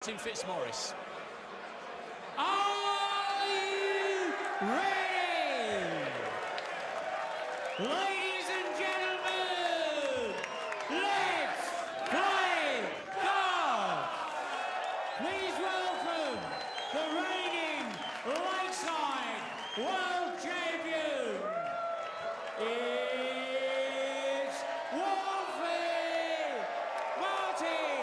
Tim Fitzmaurice. Are you ready? Ladies and gentlemen, let's play cards. Please welcome the reigning Lakeside World Champion. It's Wolfie Martin Adams.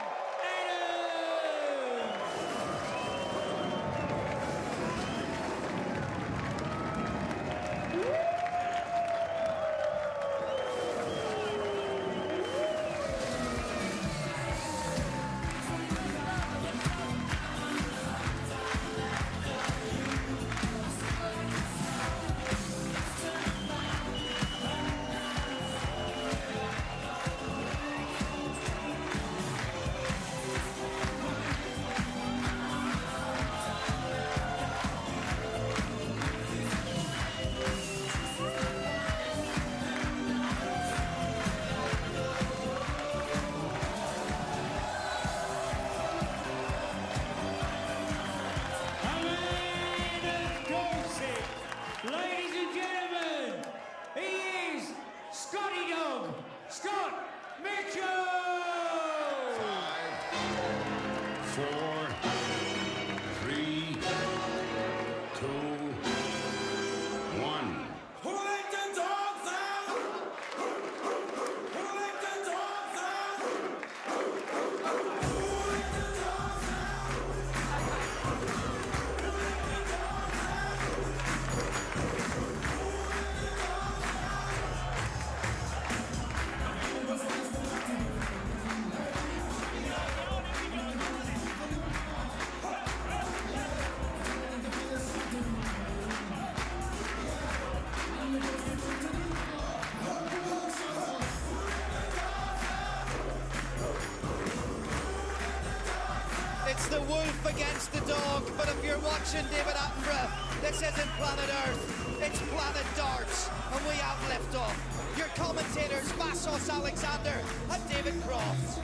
Ladies and gentlemen, he is Scotty Dog, Scott Mitchell! 5, 4, 3, 2, 1. Who let the dogs out? Who let the dogs out? Who let the dogs out? Who let the dogs out? It's the wolf against the dog, but if you're watching David Attenborough, this isn't planet Earth, it's planet Darts, and we have liftoff. Your commentators, Vassos Alexander and David Croft.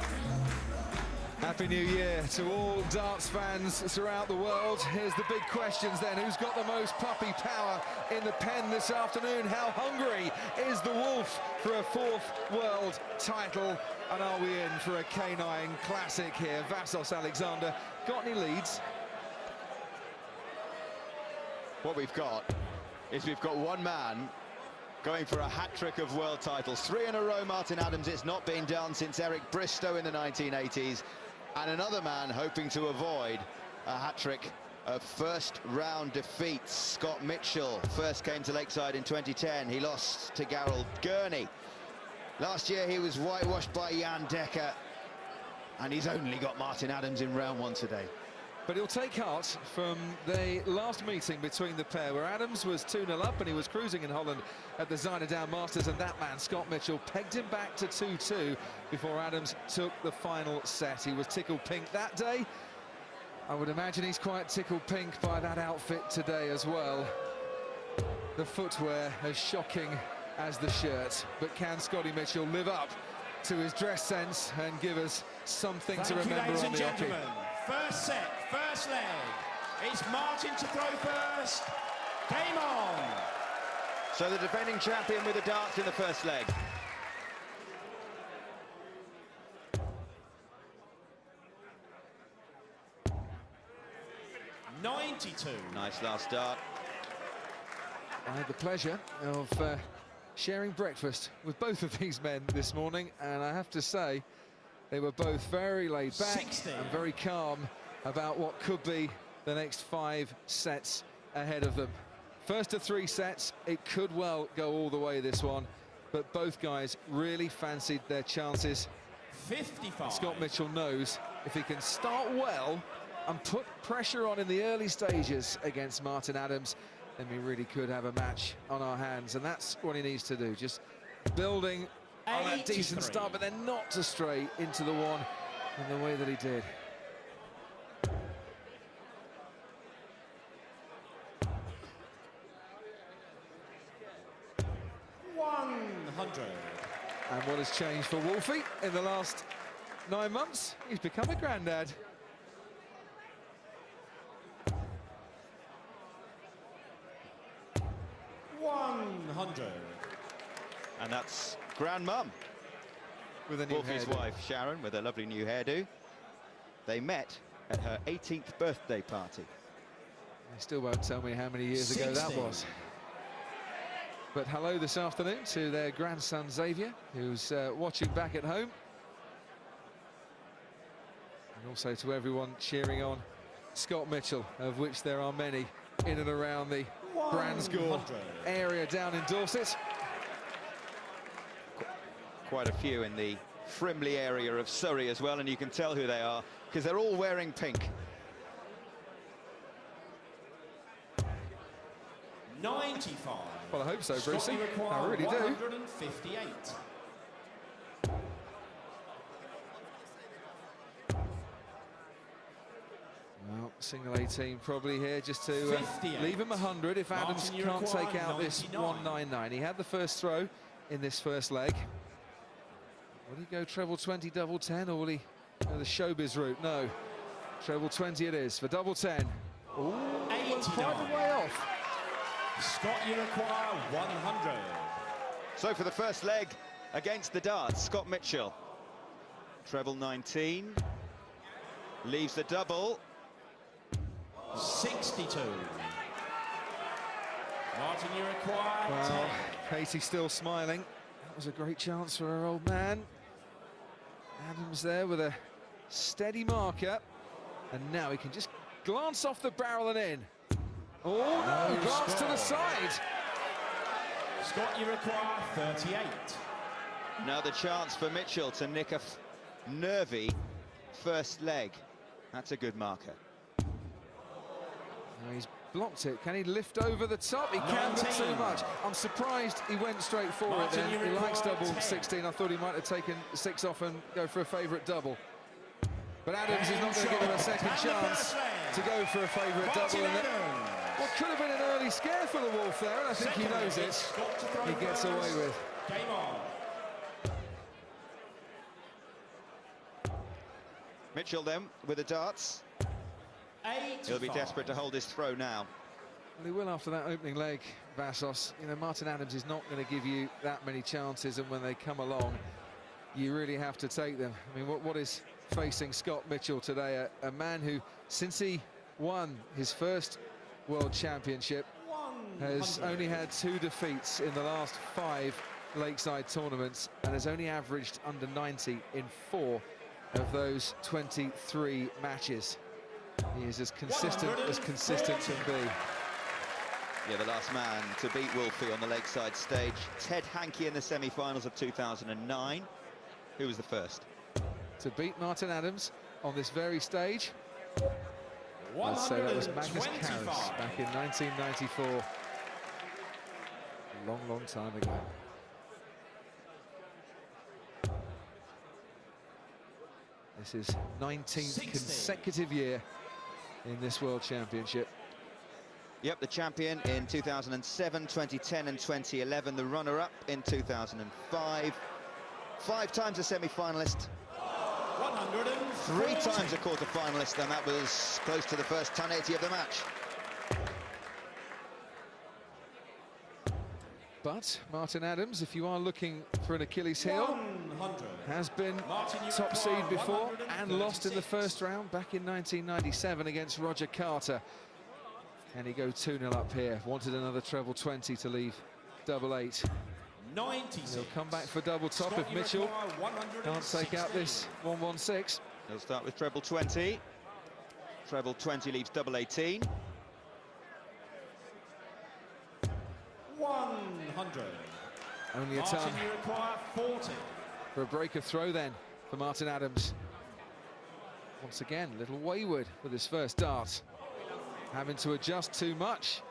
Happy New Year to all darts fans throughout the world. Here's the big questions then. Who's got the most puppy power in the pen this afternoon? How hungry is the wolf for a fourth world title? And are we in for a canine classic here? Vassos Alexander, got any leads? What we've got is we've got one man going for a hat-trick of world titles. 3 in a row, Martin Adams. It's not been done since Eric Bristow in the 1980s. And another man hoping to avoid a hat-trick of first-round defeats. Scott Mitchell first came to Lakeside in 2010. He lost to Garrel Gurney. Last year he was whitewashed by Jan Dekker. And he's only got Martin Adams in round one today. But he'll take heart from the last meeting between the pair, where Adams was 2-0 up and he was cruising in Holland at the Zyderdown Masters, and that man, Scott Mitchell, pegged him back to 2-2 before Adams took the final set. He was tickled pink that day. I would imagine he's quite tickled pink by that outfit today as well. The footwear as shocking as the shirt. But can Scotty Mitchell live up to his dress sense and give us something to remember on the hockey? First set, first leg. It's Martin to throw first. Game on. So the defending champion with the darts in the first leg. .92. Nice last start. I had the pleasure of sharing breakfast with both of these men this morning, and I have to say they were both very laid back 60. and very calm about what could be the next 5 sets ahead of them. First of 3 sets, it could well go all the way this one, but both guys really fancied their chances. 55. Scott Mitchell knows if he can start well and put pressure on in the early stages against Martin Adams, then we really could have a match on our hands, and that's what he needs to do, just building on a decent start, but then not to stray into the one in the way that he did. And what has changed for Wolfie in the last 9 months? He's become a granddad. 100. And that's grandmum, With a new Wolfie's hairdo. wife, Sharon, with a lovely new hairdo. They met at her 18th birthday party. They still won't tell me how many years ago that 60. was. But hello this afternoon to their grandson Xavier, who's watching back at home. And also to everyone cheering on Scott Mitchell, of which there are many in and around the Bransgore 100. area down in Dorset. Quite a few in the Frimley area of Surrey as well, and you can tell who they are because they're all wearing pink. 95. Well, I hope so, Scott, Brucey. you require I really do. 158. Well, single 18 probably here just to 58. leave him 100 if Adams Martin, you can't require take out this 99. 199. He had the first throw in this first leg. Will he go treble 20, double 10, or will he go the showbiz route? No. Treble 20 it is for double 10. Ooh, 89. quite a way off. Scott, you require 100. So for the first leg against the darts, Scott Mitchell. Treble 19. Leaves the double. 62. Martin, you require Well, 10. Katie still smiling. That was a great chance for her old man. Adams there with a steady marker. And now he can just glance off the barrel and in. Oh, no, No glance to the score. side. Scott, you require 38. Now the chance for Mitchell to nick a nervy first leg. That's a good marker. Now he's blocked it. Can he lift over the top? He can, but too 19. much. I'm surprised he went straight for Martin, it you then. He likes require double 10. 16. I thought he might have taken 6 off and go for a favourite double. But Adams is not going to give him a second And the chance first leg. to go for a favourite Martin double. And Adams. what could have been an early scare for the Wolf there, and I think he Second knows leg, it. Scott to throw He gets first. away with. Game on. Mitchell then with the darts. 85. He'll be desperate to hold his throw now. Well, he will after that opening leg, Vassos. You know, Martin Adams is not going to give you that many chances, and when they come along, you really have to take them. I mean, what is facing Scott Mitchell today? A man who, since he won his first World Championship, has 100. only had 2 defeats in the last 5 Lakeside tournaments and has only averaged under 90 in 4 of those 23 matches. He is as consistent can be. Yeah, the last man to beat Wolfie on the Lakeside stage. Ted Hankey in the semi-finals of 2009. Who was the first? To beat Martin Adams on this very stage, I'd say that was Magnus Carus back in 1994. A long, long time ago. This is 19th 60. consecutive year in this World Championship. Yep, the champion in 2007, 2010 and 2011. The runner-up in 2005. 5 times a semi-finalist. 140. 3 times a quarter-finalist, and that was close to the first 1080 of the match. But Martin Adams, if you are looking for an Achilles heel, 100. has been Martin, you top seed require before and lost in the 136. first round back in 1997 against Roger Carter. Can he go 2-0 up here? Wanted another treble 20 to leave double 8. 96. He'll come back for double top Scott, if you Mitchell require can't take out 116. this 116. He'll start with treble 20. Treble 20 leaves double 18. 100. Only a Martin, ton you require 40. for a break of throw then for Martin Adams. Once again, a little wayward with his first dart. Having to adjust too much.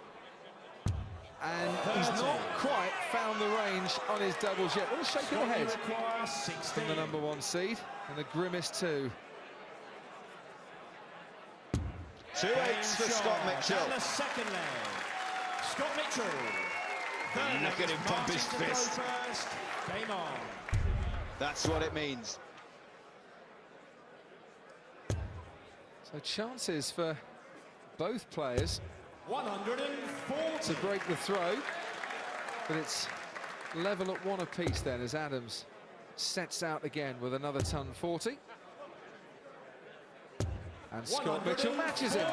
And he's 30. not quite found the range on his doubles yet. What a shake of the Scott, you head require 16. from the number 1 seed. And a grimace too. 2 8s for Scott Mitchell. And the second leg. Scott Mitchell. Third Look leg at him is pump Martin his to throw fist. first. Game on. That's what it means. So chances for both players 140. to break the throw. But it's level at 1 apiece then as Adams sets out again with another ton 40. And Scott Mitchell matches him.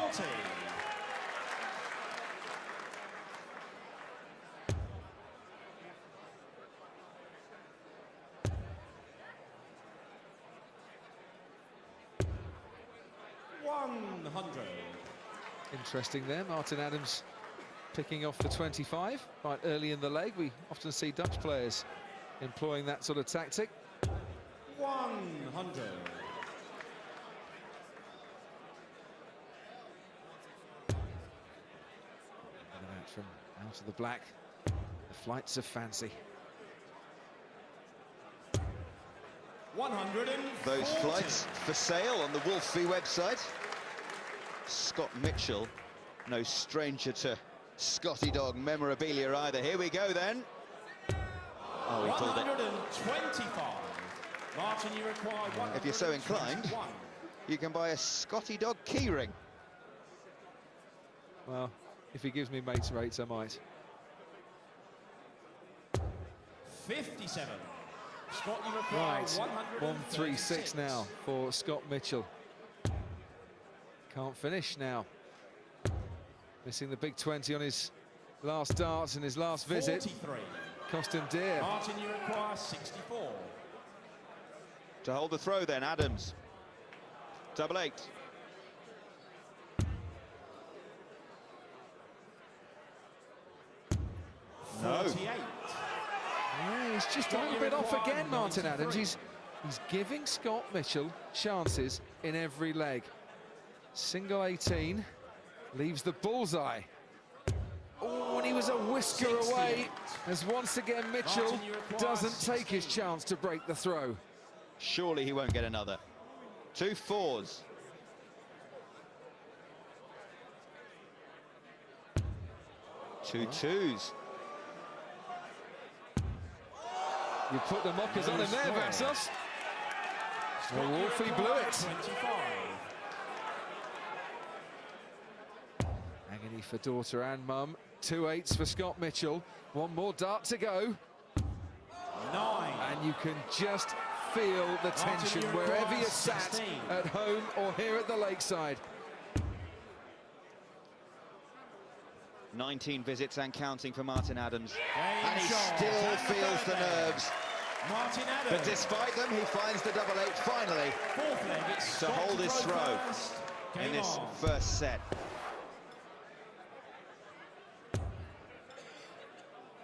100. Interesting there, Martin Adams picking off the 25 quite early in the leg. We often see Dutch players employing that sort of tactic. 100. From out of the black, the flights of fancy. 140. Those flights for sale on the Wolfie website. Scott Mitchell, no stranger to Scotty Dog memorabilia either. Here we go then. Oh, he pulled it. 125. Martin, you require 121. If you're so inclined, you can buy a Scotty Dog keyring. Well, if he gives me mates rates, I might. 57. Scott, you require Right, 136 now for Scott Mitchell. Can't finish now. Missing the big 20 on his last darts and his last visit. 43. Cost him dear. Martin, you require 64. To hold the throw then, Adams. Double 8. No. 48. Yeah, he's just a little bit off again, Martin Adams. He's giving Scott Mitchell chances in every leg. Single 18 leaves the bullseye. Oh, and he was a whisker away as once again Mitchell doesn't take his chance to break the throw. Surely he won't get another. 2 4s. Two 2s. You put the mockers on him there, Vassos. Well, Wolfie blew it. 25. Agony for daughter and mum. 2 8s for Scott Mitchell. One more dart to go. 9. And you can just feel the tension wherever you're sat, at home or here at the lakeside. 19 visits and counting for Martin Adams. And he still feels the nerves. Martin Adams. But despite them, he finds the double 8 finally Fourth leg, it's to hold his throw in this first set.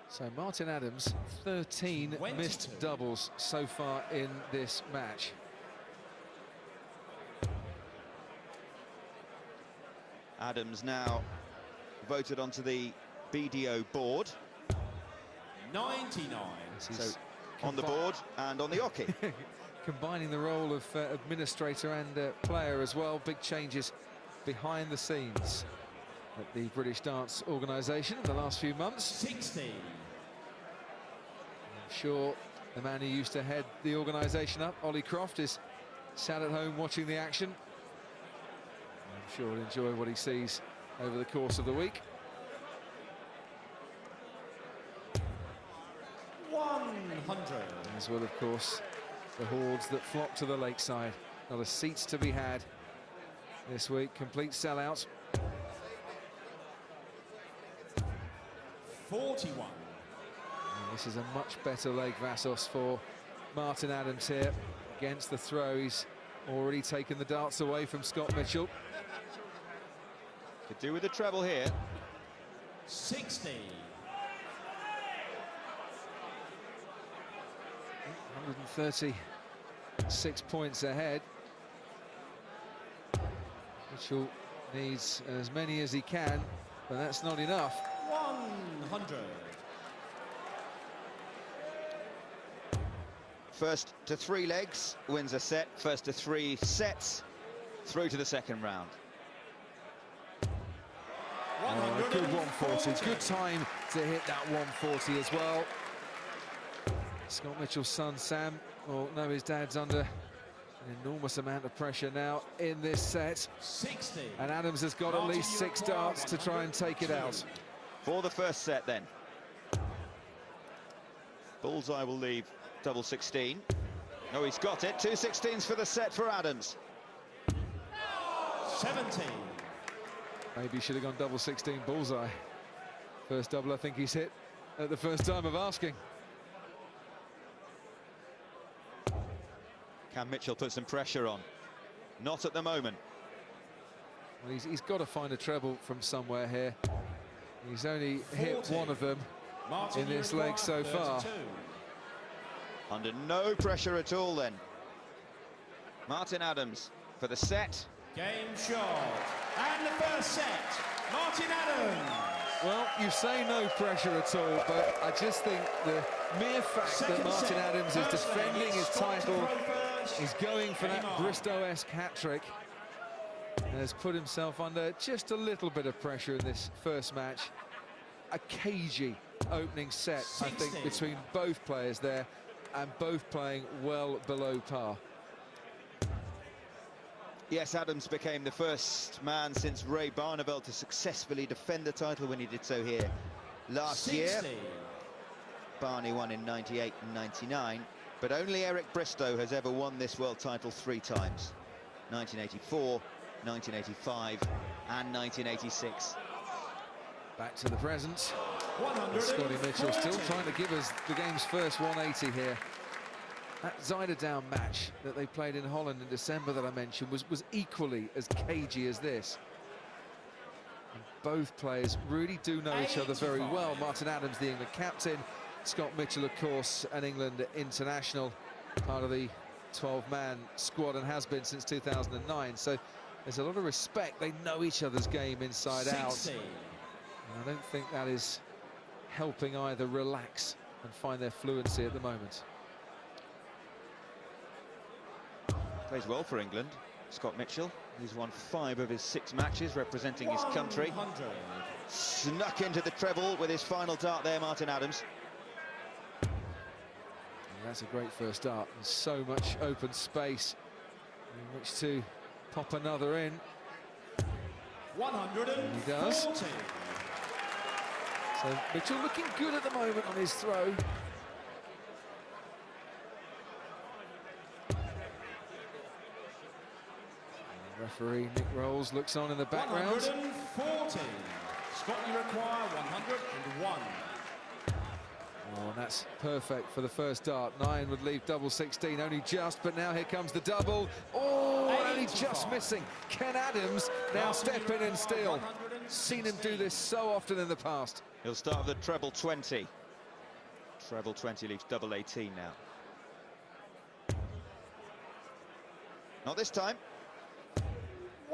So Martin Adams, 13 missed doubles so far in this match. Adams now voted onto the BDO board. 99. So on the board and on the hockey. Combining the role of administrator and player as well. Big changes behind the scenes at the British Darts organisation in the last few months. 60. I'm sure the man who used to head the organisation up, Ollie Croft, is sat at home watching the action. I'm sure he'll enjoy what he sees over the course of the week. 100. As well, of course, the hordes that flock to the lakeside. Not a seats to be had this week. Complete sellouts. 41. And this is a much better leg, Vassos, for Martin Adams here. Against the throw, he's already taken the darts away from Scott Mitchell. Could do with the treble here. 60. 136 points ahead. Mitchell needs as many as he can, but that's not enough. 100. First to 3 legs wins a set. First to 3 sets through to the second round. Good 140. Good time to hit that 140 as well. Scott Mitchell's son Sam will know his dad's under an enormous amount of pressure now in this set. 60. And Adams has got at least 6 darts to try and take it out. For the first set then. Bullseye will leave double 16. Oh, he's got it. 2 16s for the set for Adams. 17. Maybe he should have gone double 16 Bullseye. First double I think he's hit at the first time of asking. Can Mitchell put some pressure on? Not at the moment. Well, he's got to find a treble from somewhere here. He's only 40. hit one of them Martin, in this you leg require so far. 32. Under no pressure at all then. Martin Adams for the set. Game shot. And the first set. Martin Adams. Well, you say no pressure at all, but I just think the mere fact Second that Martin set. Adams is First leg, defending it's his Scott to title, throw first. he's going for that Game on. Bristow-esque hat-trick, and has put himself under just a little bit of pressure in this first match. A cagey opening set, I think, 60. between both players there, and both playing well below par. Yes, Adams became the first man since Ray Barneveld to successfully defend the title when he did so here last 60. year. Barney won in 98 and 99, but only Eric Bristow has ever won this world title 3 times. 1984, 1985 and 1986. Back to the present. 140. Scotty Mitchell still trying to give us the game's first 180 here. That Zuiderdown match that they played in Holland in December that I mentioned was equally as cagey as this. And both players really do know each other very well. Martin Adams, the England captain, Scott Mitchell, of course, an England international, part of the 12-man squad and has been since 2009. So there's a lot of respect. They know each other's game inside out. 60. And I don't think that is helping either relax and find their fluency at the moment. Plays well for England, Scott Mitchell. He's won 5 of his 6 matches representing his country. 100. Snuck into the treble with his final dart there, Martin Adams. And that's a great first dart. There's so much open space in which to pop another in. 140. And he does. So Mitchell looking good at the moment on his throw. Referee Nick Rolls looks on in the background. 140. Scott, you require 101. Oh, and that's perfect for the first dart. 9 would leave double 16, only just, but now here comes the double. Oh, only just missing. Ken Adams now step in and steal. Seen him do this so often in the past. He'll start with the treble 20. Treble 20 leaves double 18 now. Not this time.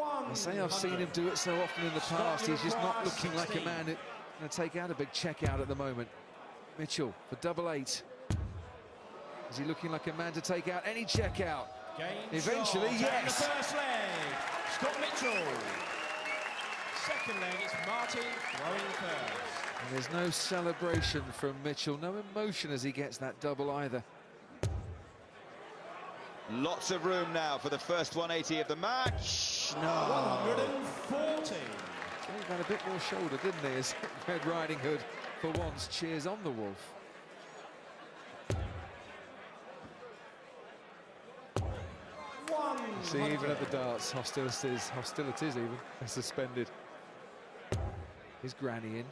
I say I've seen him do it so often in the past. He's just not looking like a man who's going to take out a big check out at the moment. Mitchell for double 8. Is he looking like a man to take out any check out? Eventually, yes. The first leg, Scott Mitchell. Second leg, it's Martin throwing first. And there's no celebration from Mitchell, no emotion as he gets that double either. Lots of room now for the first 180 of the match. No. 140. Gave that a bit more shoulder, didn't he, as Red Riding Hood, for once, cheers on the Wolf. See, even at the darts, hostilities even are suspended. His granny in.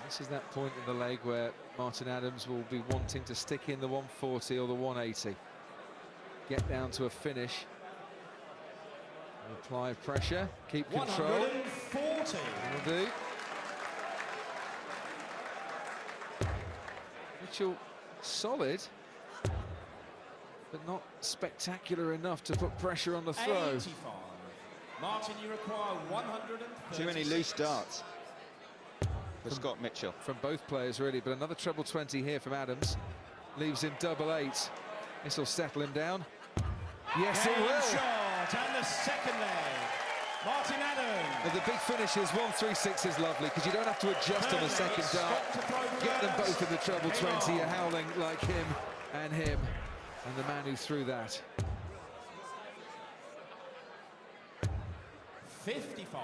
This is that point in the leg where Martin Adams will be wanting to stick in the 140 or the 180. Get down to a finish. Apply pressure, keep control. 140. Will do. Mitchell solid, but not spectacular enough to put pressure on the throw. 85. Martin, you require 130. Too many loose darts for Scott Mitchell. From both players, really, but another treble 20 here from Adams. Leaves him double 8. This will settle him down. Yes, it will. Shot, and the second leg. Martin Adams. And the big finishes, 1-3-6 is lovely, because you don't have to adjust on the second dart. Get them both in the treble 20, you're howling like him, and the man who threw that. 55.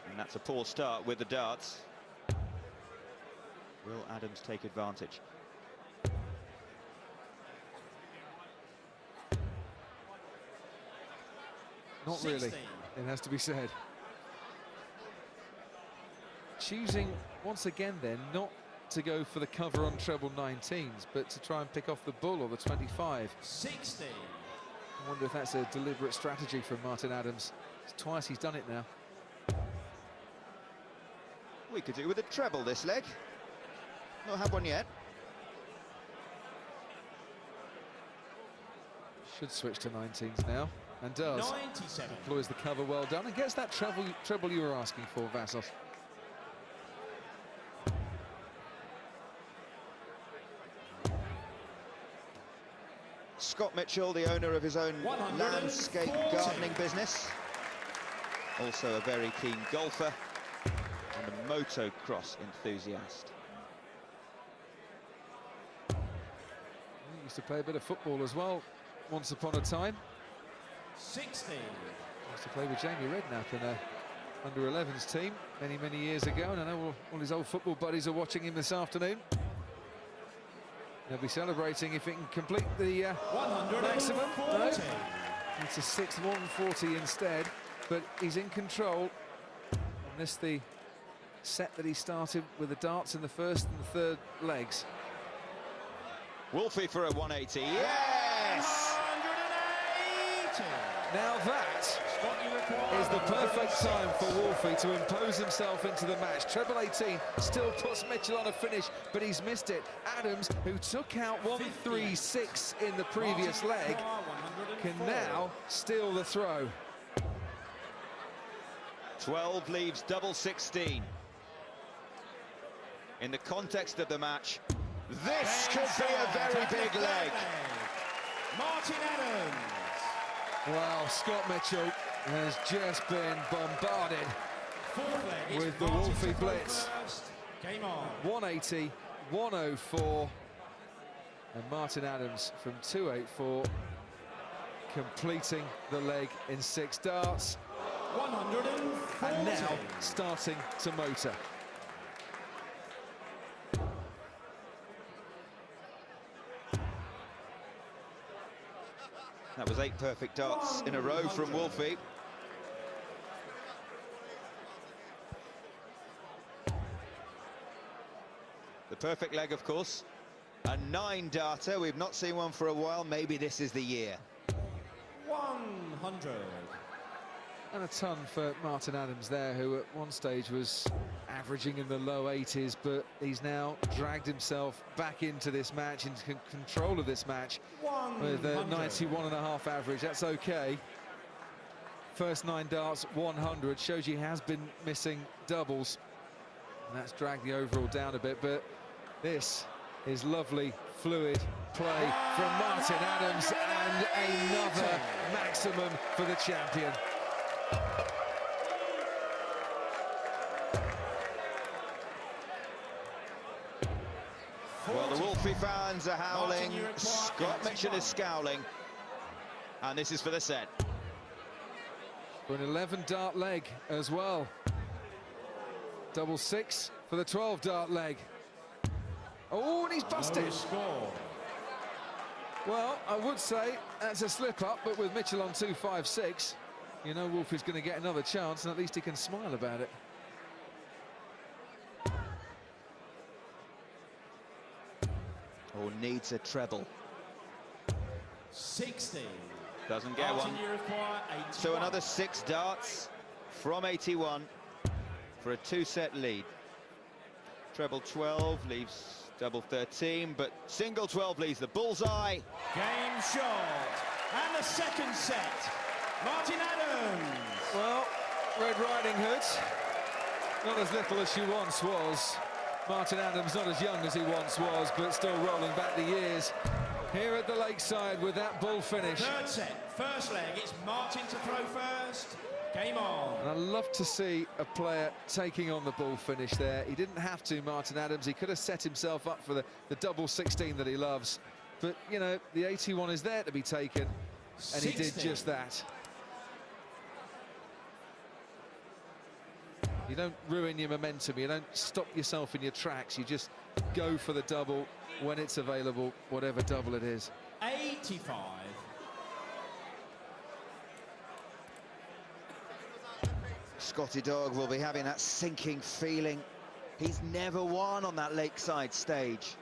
And that's a poor start with the darts. Will Adams take advantage? Not really, it has to be said. Choosing, once again then, not to go for the cover on treble 19s, but to try and pick off the bull or the 25. 60. I wonder if that's a deliberate strategy from Martin Adams. It's twice he's done it now. We could do with a treble this leg. Not have one yet. Should switch to 19s now, and does. 97. Employs the cover well done, and gets that treble you were asking for, Vassos. Scott Mitchell, the owner of his own 140. landscape gardening business. Also a very keen golfer and a motocross enthusiast. He used to play a bit of football as well, once upon a time. 60. Used to play with Jamie Redknapp in a under-11s team many, many years ago, and I know all his old football buddies are watching him this afternoon. They'll be celebrating if he can complete the maximum. No, it's a 6th 140 instead, but he's in control. And this the set that he started with the darts in the first and the third legs. Wolfie for a 180. Yes! 180. Now that is the perfect time for Wolfie to impose himself into the match. Treble 18 still puts Mitchell on a finish, but he's missed it. Adams, who took out 136 in the previous leg, can now steal the throw. 12 leaves double 16. In the context of the match, this could be a very big leg. Martin Adams. Well, Scott Mitchell has just been bombarded with the Wolfie blitz. Game on. 180, 104, and Martin Adams from 284 completing the leg in 6 darts. 140. And now starting to motor. That was 8 perfect darts in a row from Wolfie. The perfect leg, of course. A 9-darter. We've not seen one for a while. Maybe this is the year. 100. And a ton for Martin Adams there, who at one stage was averaging in the low 80s, but he's now dragged himself back into this match, into control of this match, with a 91.5 average. That's okay. First 9 darts, 100. Shows you he has been missing doubles, and that's dragged the overall down a bit, but this is lovely, fluid play from Martin Adams, and another maximum for the champion. Well, the Wolfie fans are howling. Scott Mitchell is scowling. And this is for the set. For an 11-dart leg as well. Double 6 for the 12-dart leg. Oh, and he's busted. No score. Well, I would say that's a slip-up, but with Mitchell on 256, you know Wolfie's going to get another chance, and at least he can smile about it. Oh, needs a treble. 60. Doesn't get one. So another 6 darts from 81 for a 2-set lead. Treble 12 leaves double 13, but single 12 leaves the bullseye. Game short. And the second set. Martin Adams. Well, Red Riding Hood, not as little as she once was. Martin Adams not as young as he once was, but still rolling back the years. here at the Lakeside with that ball finish. Third set, first leg, it's Martin to throw first. Game on. And I love to see a player taking on the ball finish there. He didn't have to, Martin Adams. He could have set himself up for the double 16 that he loves. But, you know, the 81 is there to be taken, and he did just that. You don't ruin your momentum. You don't stop yourself in your tracks. You just go for the double when it's available, whatever double it is. 85. Scotty Dog will be having that sinking feeling. He's never won on that Lakeside stage.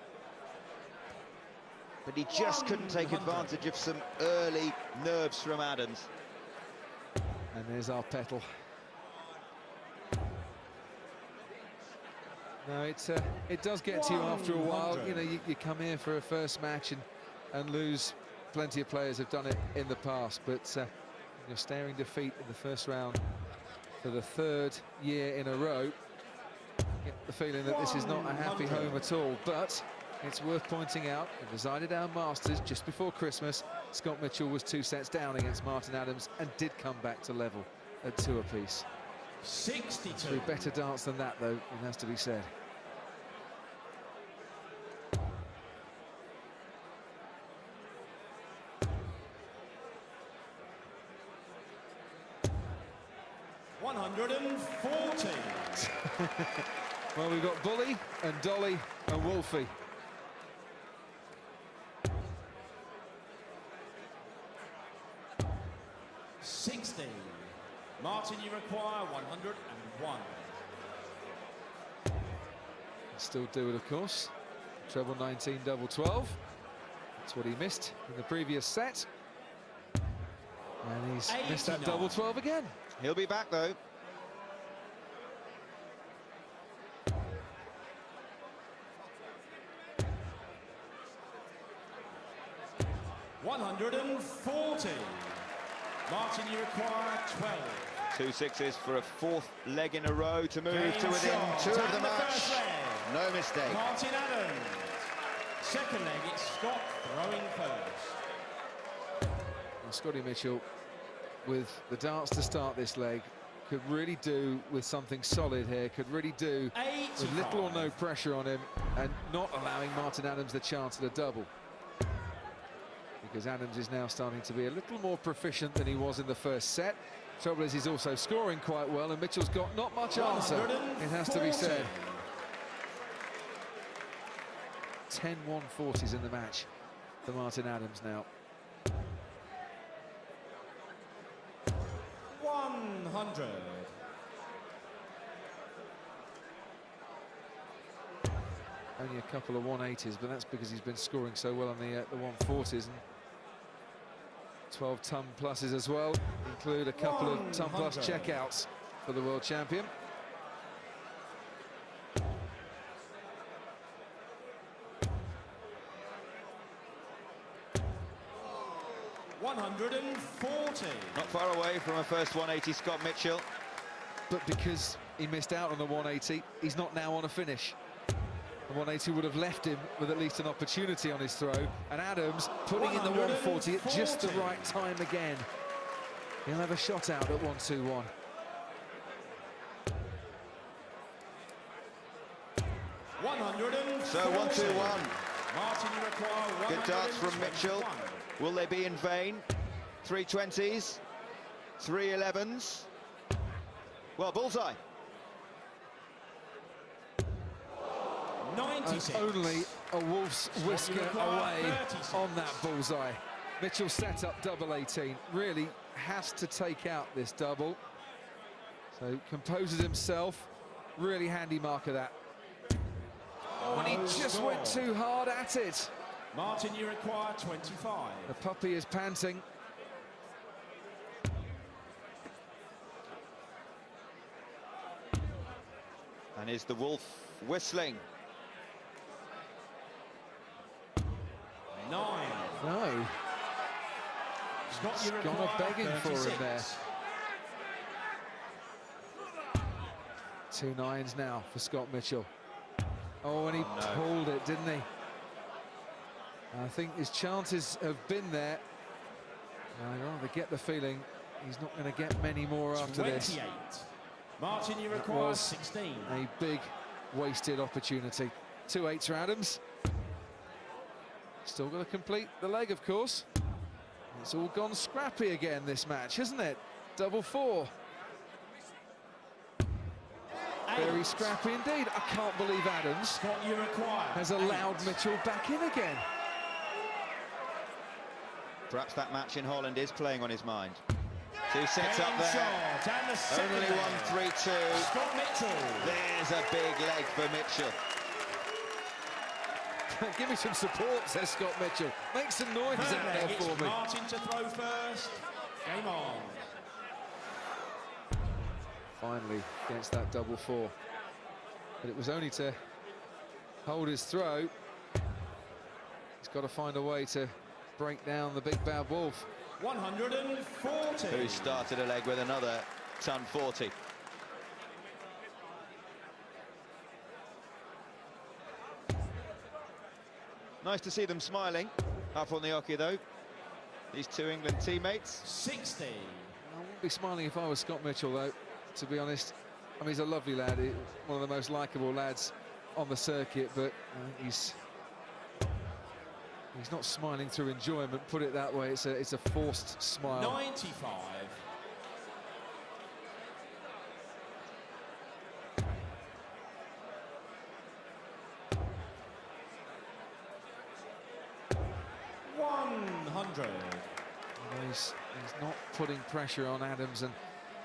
But he just couldn't take advantage of some early nerves from Adams. And there's our petal. No, it does get to you after a while. You know, you come here for a first match and lose. Plenty of players have done it in the past, but you're staring defeat in the first round for the third year in a row. Get the feeling that this is not a happy home at all, but it's worth pointing out, in the Zyderdown Masters just before Christmas, Scott Mitchell was 2 sets down against Martin Adams and did come back to level at 2 apiece. 62. Through better darts than that, though, it has to be said. $140. Well, we've got Bully and Dolly and Wolfie. Martin, you require 101. Still do it, of course. Treble 19, double 12. That's what he missed in the previous set. And he's missed that double 12 again. He'll be back, though. $140. Martin, you require 12. 2 sixes for a 4th leg in a row to move to within 2 of the match. No mistake. Martin Adams. Second leg, it's Scott throwing first. Well, Scotty Mitchell, with the darts to start this leg, could really do with something solid here, could really do 85. with little or no pressure on him and not allowing Martin Adams the chance at a double. Because Adams is now starting to be a little more proficient than he was in the first set. Trouble is, he's also scoring quite well, and Mitchell's got not much answer, it has to be said. 10 140s in the match for Martin Adams now. 100. Only a couple of 180s, but that's because he's been scoring so well on the 140s. And 12 ton pluses as well, include a couple of ton plus checkouts for the world champion. $140. Not far away from a first 180, Scott Mitchell. But because he missed out on the 180, he's not now on a finish. The 180 would have left him with at least an opportunity on his throw, and Adams putting in the 140 at just the right time again. He'll have a shot out at 121. So 121. Martin, you require 121. Good darts from Mitchell. Will they be in vain? 320s, 311s. Well, bullseye. 96. And only a wolf's whisker away on that bullseye. Mitchell set up double 18. Really has to take out this double. So composes himself. Really handy mark of that. Oh, and he just went too hard at it. Martin, you require 25. The puppy is panting. And is the wolf whistling? 9. No. Scott, you Gone require a begging 36. for him there. 2 9s now for Scott Mitchell. Oh, and he pulled it, didn't he? I think his chances have been there. I rather get the feeling he's not going to get many more after 28. this. Martin, you That require was 16. a big wasted opportunity. 2-8 for Adams. Still got to complete the leg, of course. It's all gone scrappy again this match, hasn't it? Double four. Very scrappy indeed. I can't believe Adams Scott, you require has allowed 8. Mitchell back in again. Perhaps that match in Holland is playing on his mind. 2 sets up Game there. shot, and the second Only leg. 1-3-2. Scott Mitchell. There's a big leg for Mitchell. Give me some support, says Scott Mitchell. Make some noise Third out leg, there it's for me. Martin to throw first. Game on. Finally gets that double four. But it was only to hold his throw. He's got to find a way to break down the big bad wolf. 140. Who started a leg with another ton 40. Nice to see them smiling up on the hockey though. These two England teammates. 60. I wouldn't be smiling if I was Scott Mitchell, though, to be honest. I mean, he's a lovely lad, one of the most likeable lads on the circuit, but he's not smiling through enjoyment, put it that way. It's a forced smile. 95. He's not putting pressure on Adams and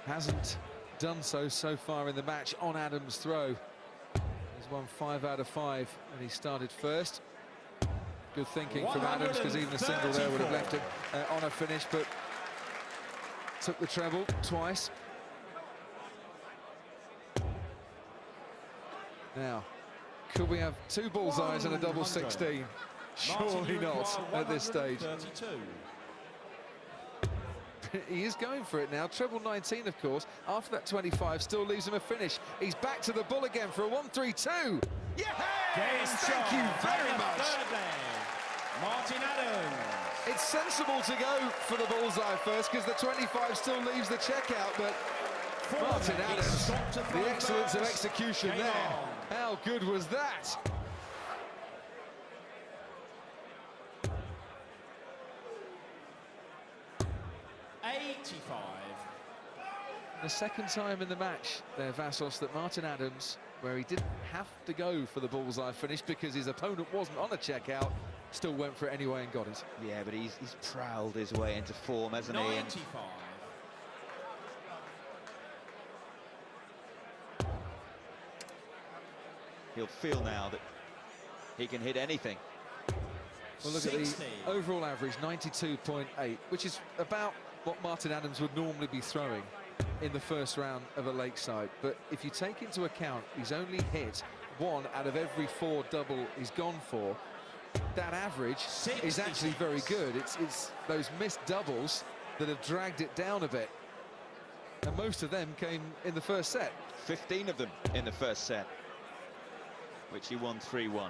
hasn't done so far in the match on Adams' throw. He's won 5 out of 5 and he started first. Good thinking from Adams, because even a single there would have left him on a finish, but took the treble twice. Now, could we have 2 bullseyes and a double 16? Surely not at this stage. 32. He is going for it now. Treble 19, of course. After that 25, still leaves him a finish. He's back to the bull again for a 1-3-2. Yes! Thank you very much. Martin Adams. It's sensible to go for the bullseye first, because the 25 still leaves the checkout, but Martin Adams, the excellence of execution there. How good was that? The second time in the match there, Vassos, that Martin Adams, where he didn't have to go for the bullseye finish because his opponent wasn't on a checkout, still went for it anyway and got it. Yeah, but he's prowled his way into form, hasn't he? 95. He'll feel now that he can hit anything. Well, look 60. At the overall average, 92.8, which is about what Martin Adams would normally be throwing in the first round of a Lakeside. But if you take into account he's only hit 1 out of every 4 double he's gone for, that average is actually very good. It's those missed doubles that have dragged it down a bit. And most of them came in the first set. 15 of them in the first set, which he won 3-1.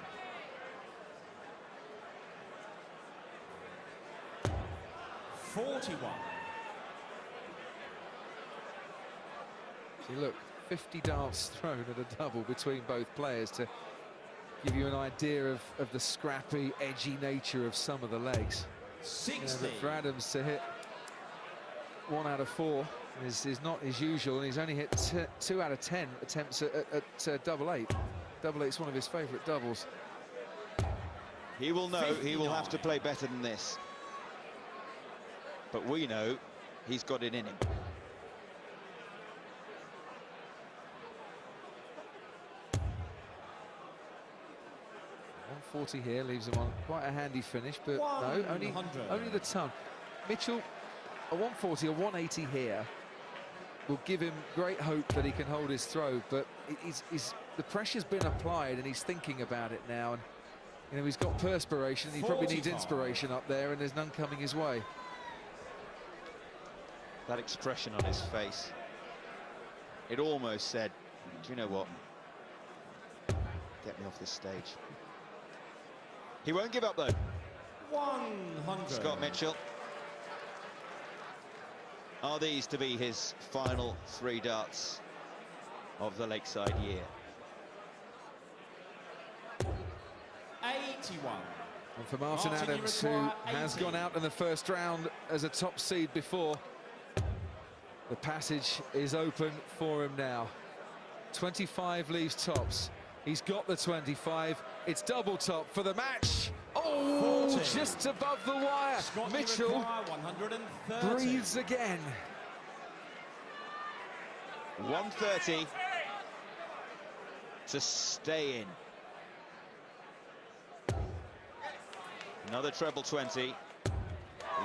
See, look, 50 darts thrown at a double between both players to give you an idea of the scrappy, edgy nature of some of the legs. 60. For Adams to hit 1 out of 4 is not his usual, and he's only hit 2 out of 10 attempts at double 8. Double 8's one of his favourite doubles. He will know 59. He will have to play better than this. But we know he's got it in him. .140 here leaves him on quite a handy finish, but no, only the ton. Mitchell, a 140 or 180 here will give him great hope that he can hold his throw, but the pressure's been applied and he's thinking about it now, and you know, he's got perspiration, he probably needs inspiration up there, and there's none coming his way. That expression on his face, it almost said, do you know what, get me off this stage. He won't give up though. 100. Scott Mitchell. Are these to be his final 3 darts of the Lakeside year? 81. And for Martin Martin, you Adams, who require has 80. gone out in the first round as a top seed before, the passage is open for him now. 25 leaves tops. He's got the 25. It's double top for the match. Oh, 40. just above the wire. Scott, you Mitchell require 130. breathes again. 130 to stay in. Another treble 20.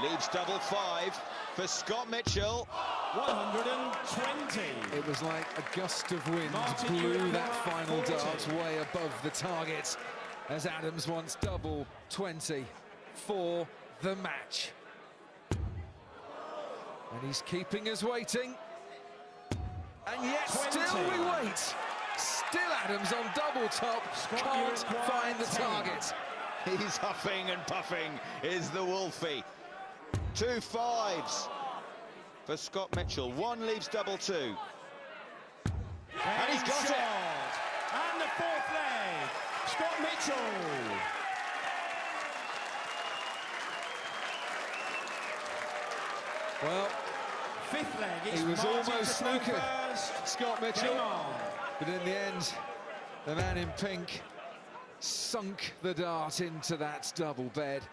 Leaves double 5 for Scott Mitchell. 120. It was like a gust of wind Martin, you blew require that final 40. dart way above the target as Adams wants double 20 for the match. And he's keeping us waiting. And yet 20. still we wait. Still Adams on double top, Scott, can't you require find the 10. target. He's huffing and puffing, is the Wolfie. 2 5s for Scott Mitchell. 1 leaves double 2. And he's got it. And the 4th leg, Scott Mitchell. Well, 5th leg, it's he was Martin almost to throw snookered, first. Scott Mitchell. Game on. But in the end, the man in pink sunk the dart into that double bed.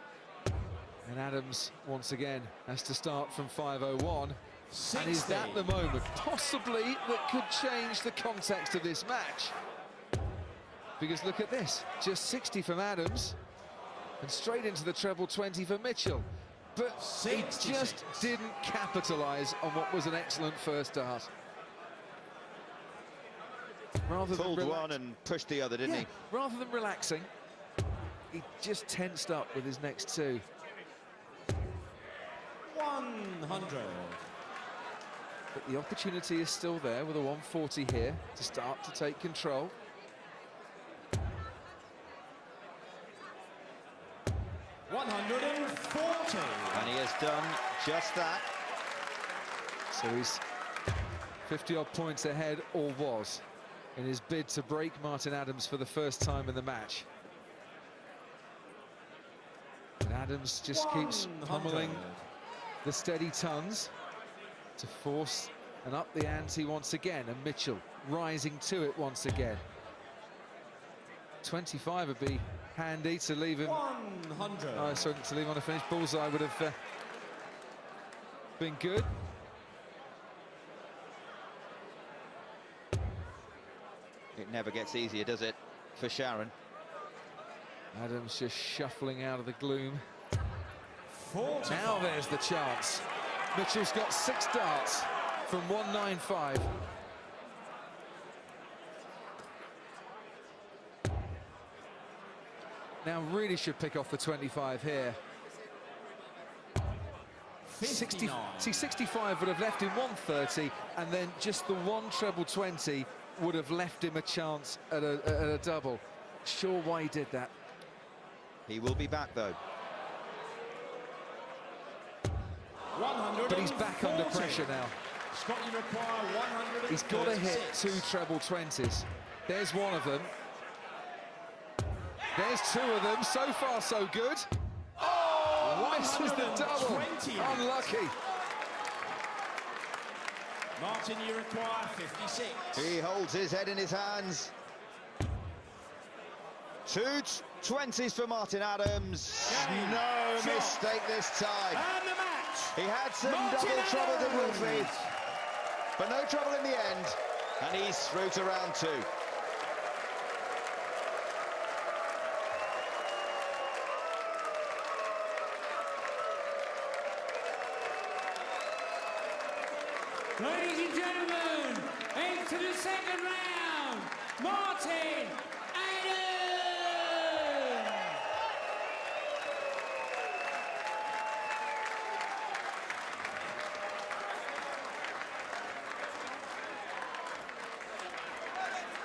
And Adams, once again, has to start from 501. 60. And is that the moment, possibly, that could change the context of this match? Because look at this, just 60 from Adams, and straight into the treble 20 for Mitchell. But he 66. just didn't capitalise on what was an excellent first dart. Rather than Pulled one and pushed the other, didn't he? Rather than relaxing, he just tensed up with his next 2. 100. But the opportunity is still there with a 140 here to start to take control. $140. And he has done just that. So he's 50-odd points ahead, or was, in his bid to break Martin Adams for the first time in the match. And Adams just keeps 100. pummeling the steady tons to force and up the ante once again, and Mitchell rising to it once again. 25 would be handy to leave him. 100. Oh, sorry, to leave on a finished bullseye would have been good. It never gets easier, does it, for Sharon? Adams just shuffling out of the gloom. 45. Now there's the chance. Mitchell's got 6 darts from 195. Now really should pick off the 25 here. 60, 59. see, 65 would have left him 130, and then just the 1 treble 20 would have left him a chance at a double. Sure why he did that. He will be back, though. 140. But he's back under pressure now. Scott, you require 136. He's got to hit 2 treble 20s. There's one of them. There's 2 of them. So far, so good. Oh, misses the double. 120. Unlucky. Martin, you require 56. He holds his head in his hands. 2 20s for Martin Adams. Game. No Shot. mistake this time. And the match. He had some Martin double trouble, did Adams. Wolfie, but no trouble in the end, and he's through to round 2. Ladies and gentlemen, into the second round, Martin